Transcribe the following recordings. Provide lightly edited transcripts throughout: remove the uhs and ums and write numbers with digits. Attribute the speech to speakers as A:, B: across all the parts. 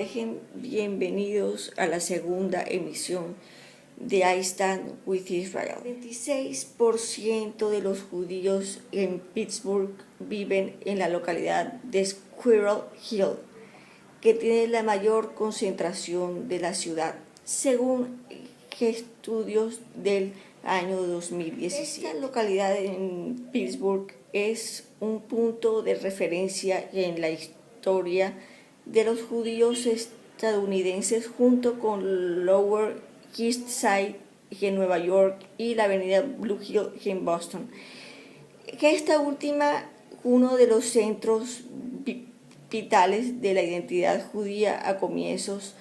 A: Alejem, bienvenidos a la segunda emisión de I Stand with Israel. El 26% de los judíos en Pittsburgh viven en la localidad de Squirrel Hill, que tiene la mayor concentración de la ciudad, según estudios del año 2017. Esta localidad en Pittsburgh es un punto de referencia en la historia de los judíos estadounidenses, junto con Lower East Side en Nueva York y la avenida Blue Hill en Boston, que esta última uno de los centros vitales de la identidad judía a comienzos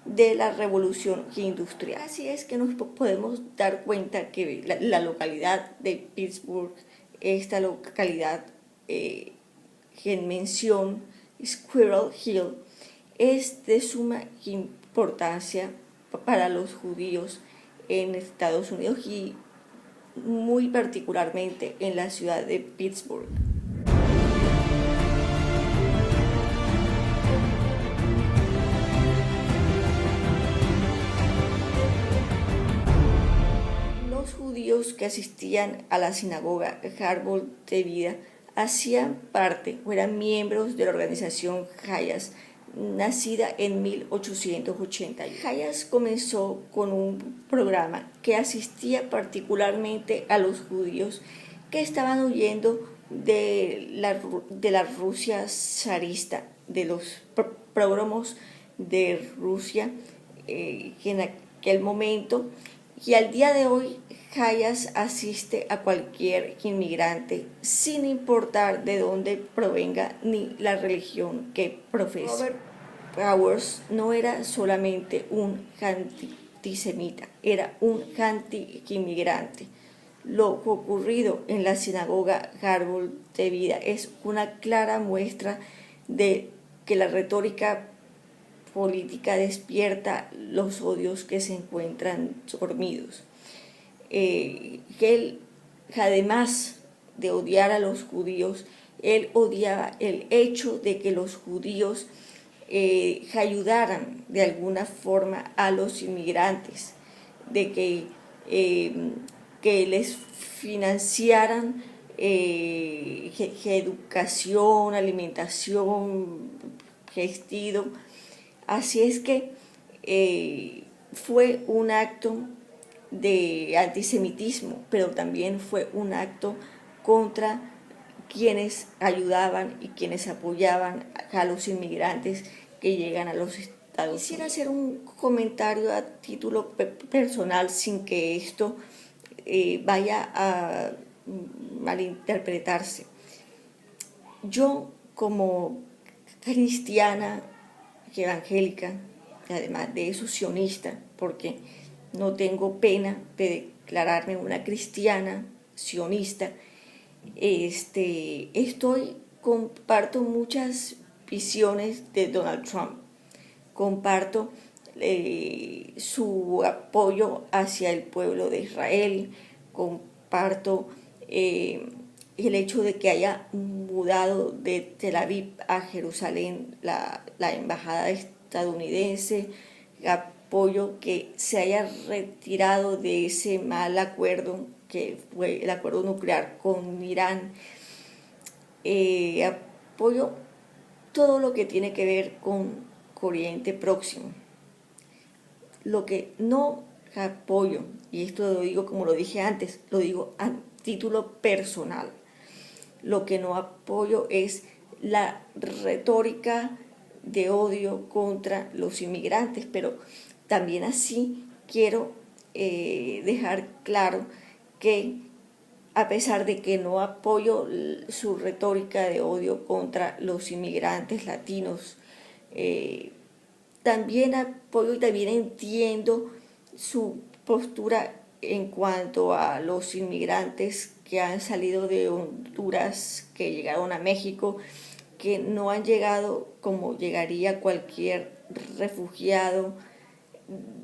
A: de la revolución industrial. Así es que nos podemos dar cuenta que la localidad de Pittsburgh, esta localidad en mención, Squirrel Hill, es de suma importancia para los judíos en Estados Unidos y muy particularmente en la ciudad de Pittsburgh. Los judíos que asistían a la sinagoga Árbol de Vida hacían parte o eran miembros de la organización Hayas, nacida en 1881. Hayas comenzó con un programa que asistía particularmente a los judíos que estaban huyendo de la Rusia zarista, de los pogromos de Rusia en aquel momento, y al día de hoy Hayas asiste a cualquier inmigrante sin importar de dónde provenga ni la religión que profese. Robert Bowers no era solamente un antisemita, era un anti-inmigrante. Lo ocurrido en la sinagoga Árbol de Vida es una clara muestra de que la retórica política despierta los odios que se encuentran dormidos. Que él, además de odiar a los judíos, él odiaba el hecho de que los judíos ayudaran de alguna forma a los inmigrantes, de que les financiaran educación, alimentación, vestido. Así es que fue un acto de antisemitismo, pero también fue un acto contra quienes ayudaban y quienes apoyaban a los inmigrantes que llegan a los Estados Unidos. Quisiera hacer un comentario a título personal sin que esto vaya a malinterpretarse. Yo, como cristiana evangélica, además de eso sionista, porque no tengo pena de declararme una cristiana sionista, comparto muchas visiones de Donald Trump, comparto su apoyo hacia el pueblo de Israel, comparto el hecho de que haya mudado de Tel Aviv a Jerusalén la embajada estadounidense, apoyo que se haya retirado de ese mal acuerdo que fue el acuerdo nuclear con Irán. Apoyo todo lo que tiene que ver con Oriente Próximo. Lo que no apoyo, y esto lo digo como lo dije antes, lo digo a título personal, lo que no apoyo es la retórica de odio contra los inmigrantes, pero también así quiero dejar claro que a pesar de que no apoyo su retórica de odio contra los inmigrantes latinos, también apoyo y también entiendo su postura en cuanto a los inmigrantes que han salido de Honduras, que llegaron a México, que no han llegado como llegaría cualquier refugiado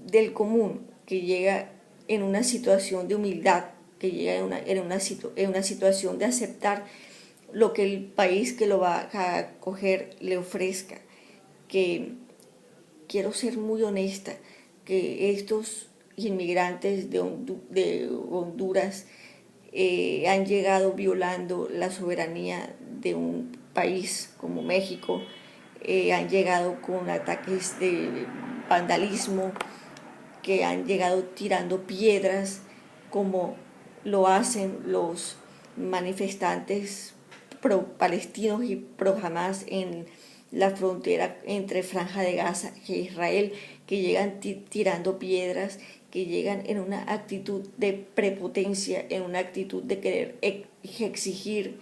A: del común, que llega en una situación de humildad, que llega en una situación de aceptar lo que el país que lo va a acoger le ofrezca, que quiero ser muy honesta, que estos inmigrantes de Honduras han llegado violando la soberanía de un país como México, han llegado con ataques de vandalismo, que han llegado tirando piedras como lo hacen los manifestantes pro-palestinos y pro-Hamas en la frontera entre Franja de Gaza e Israel, que llegan tirando piedras, que llegan en una actitud de prepotencia, en una actitud de querer exigir,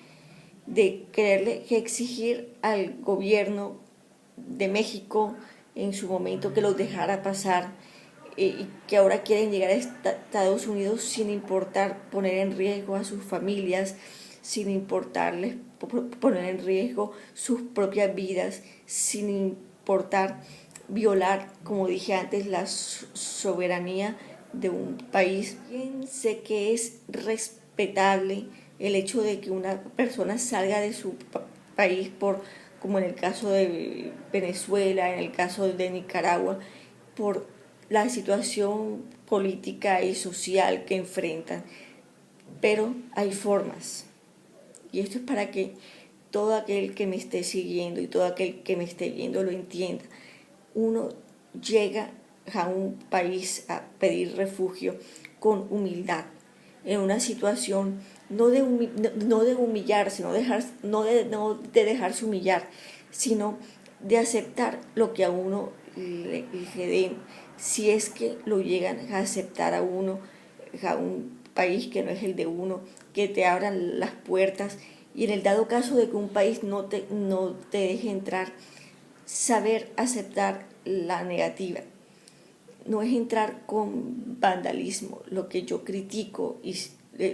A: de quererle exigir al gobierno de México en su momento que los dejara pasar, y que ahora quieren llegar a Estados Unidos sin importar poner en riesgo a sus familias, sin importarles poner en riesgo sus propias vidas, sin importar violar, como dije antes, la soberanía de un país. Bien, sé que es respetable el hecho de que una persona salga de su país como en el caso de Venezuela, en el caso de Nicaragua, por la situación política y social que enfrentan, pero hay formas, y esto es para que todo aquel que me esté siguiendo y todo aquel que me esté viendo lo entienda. Uno llega a un país a pedir refugio con humildad, en una situación no de humillarse, no de dejarse humillar, sino de aceptar lo que a uno le den, si es que lo llegan a aceptar a uno, a un país que no es el de uno, que te abran las puertas, y en el dado caso de que un país no te deje entrar, saber aceptar la negativa. No es entrar con vandalismo, lo que yo critico y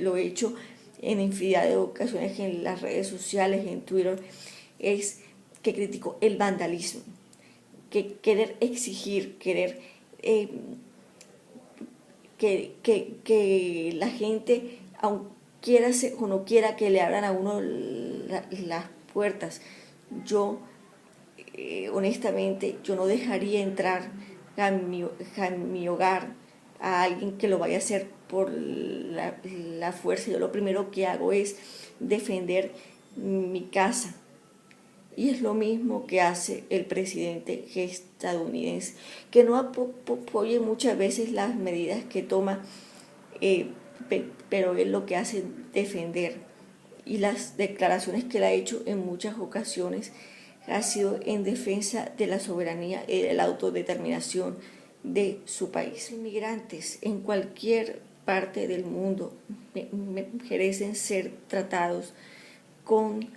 A: lo he hecho en infinidad de ocasiones en las redes sociales, en Twitter, es que critico el vandalismo, que querer exigir, querer que la gente, aunque quiera o no quiera que le abran a uno las puertas, yo honestamente yo no dejaría entrar a mi hogar a alguien que lo vaya a hacer por la fuerza. Yo lo primero que hago es defender mi casa, y es lo mismo que hace el presidente estadounidense, que no apoye muchas veces las medidas que toma, pero él lo que hace es defender. Y las declaraciones que él ha hecho en muchas ocasiones ha sido en defensa de la soberanía y de la autodeterminación de su país. Los inmigrantes en cualquier parte del mundo merecen ser tratados con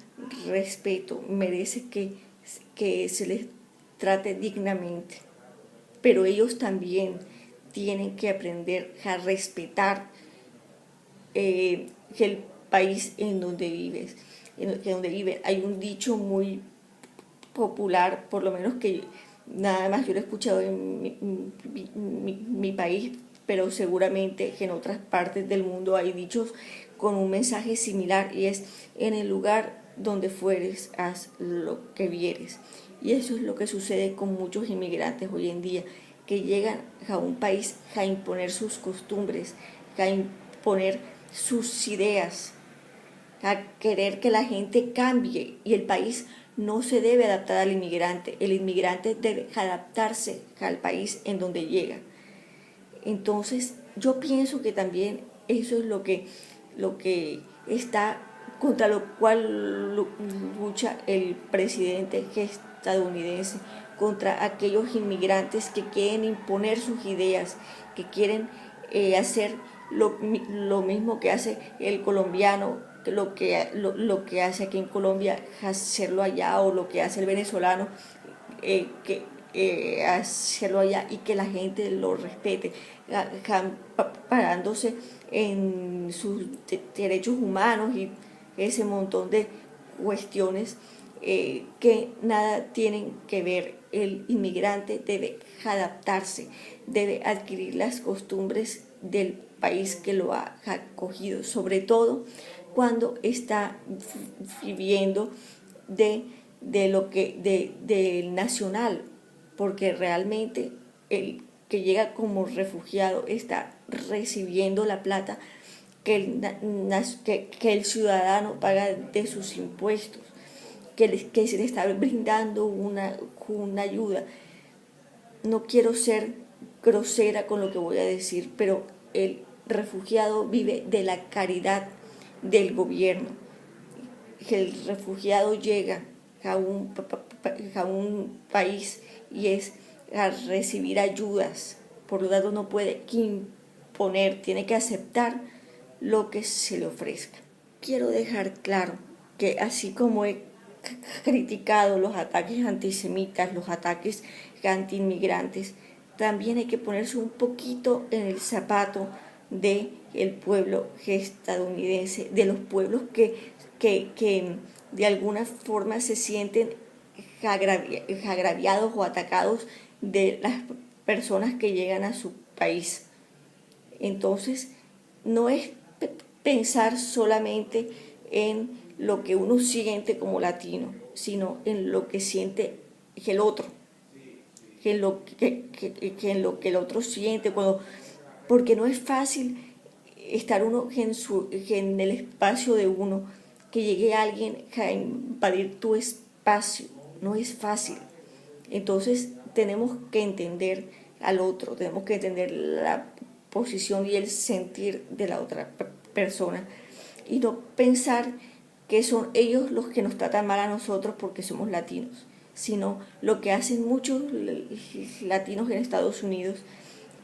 A: respeto, merece que se les trate dignamente, pero ellos también tienen que aprender a respetar el país en donde vives, donde viven. Hay un dicho muy popular, por lo menos que nada más yo lo he escuchado en mi país, pero seguramente que en otras partes del mundo hay dichos con un mensaje similar, y es: en el lugar donde fueres, haz lo que vieres. Y eso es lo que sucede con muchos inmigrantes hoy en día, que llegan a un país a imponer sus costumbres, a imponer sus ideas, a querer que la gente cambie, y el país no se debe adaptar al inmigrante, el inmigrante debe adaptarse al país en donde llega. Entonces yo pienso que también eso es lo que está, contra lo cual lucha el presidente estadounidense, contra aquellos inmigrantes que quieren imponer sus ideas, que quieren hacer lo mismo que hace el colombiano, lo que hace aquí en Colombia, hacerlo allá, o lo que hace el venezolano, hacerlo allá, y que la gente lo respete, parándose en sus derechos humanos y ese montón de cuestiones que nada tienen que ver. El inmigrante debe adaptarse, debe adquirir las costumbres del país que lo ha acogido, sobre todo cuando está viviendo del nacional, porque realmente el que llega como refugiado está recibiendo la plata que el ciudadano paga de sus impuestos, que se le está brindando una ayuda. No quiero ser grosera con lo que voy a decir, pero el refugiado vive de la caridad del gobierno. El refugiado llega a un país y es a recibir ayudas, por lo tanto no puede imponer, tiene que aceptar lo que se le ofrezca. Quiero dejar claro que así como he criticado los ataques antisemitas, los ataques antiinmigrantes, también hay que ponerse un poquito en el zapato del pueblo estadounidense, de los pueblos que de alguna forma se sienten agraviados o atacados de las personas que llegan a su país. Entonces, no es pensar solamente en lo que uno siente como latino, sino en lo que siente el otro, en lo que el otro siente, porque no es fácil estar uno en el espacio de uno, que llegue alguien a invadir tu espacio, no es fácil. Entonces tenemos que entender al otro, tenemos que entender la posición y el sentir de la otra persona y no pensar que son ellos los que nos tratan mal a nosotros porque somos latinos, sino lo que hacen muchos latinos en Estados Unidos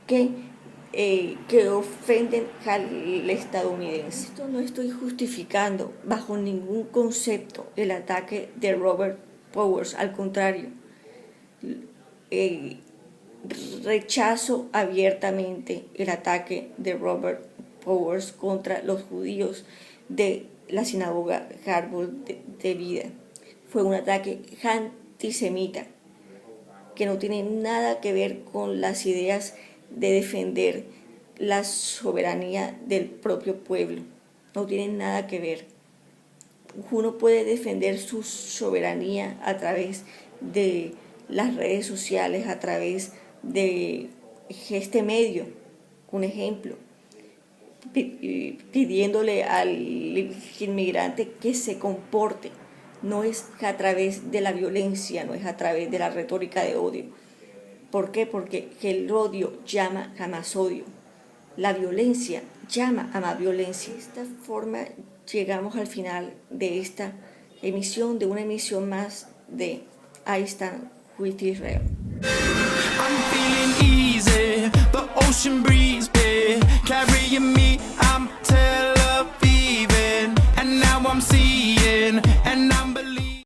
A: que ofenden al estadounidense. Esto no estoy justificando bajo ningún concepto el ataque de Robert Bowers, al contrario, rechazo abiertamente el ataque de Robert Bowers contra los judíos de la sinagoga Árbol de Vida. Fue un ataque antisemita que no tiene nada que ver con las ideas de defender la soberanía del propio pueblo. No tiene nada que ver. Uno puede defender su soberanía a través de las redes sociales, a través de este medio. Un ejemplo, pidiéndole al inmigrante que se comporte. No es a través de la violencia, no es a través de la retórica de odio. ¿Por qué? Porque el odio llama a más odio. La violencia llama a más violencia. De esta forma llegamos al final de esta emisión, de una emisión más de I Stand With Israel.
B: I'm feeling easy, the ocean breeze, babe, carrying me, I'm telling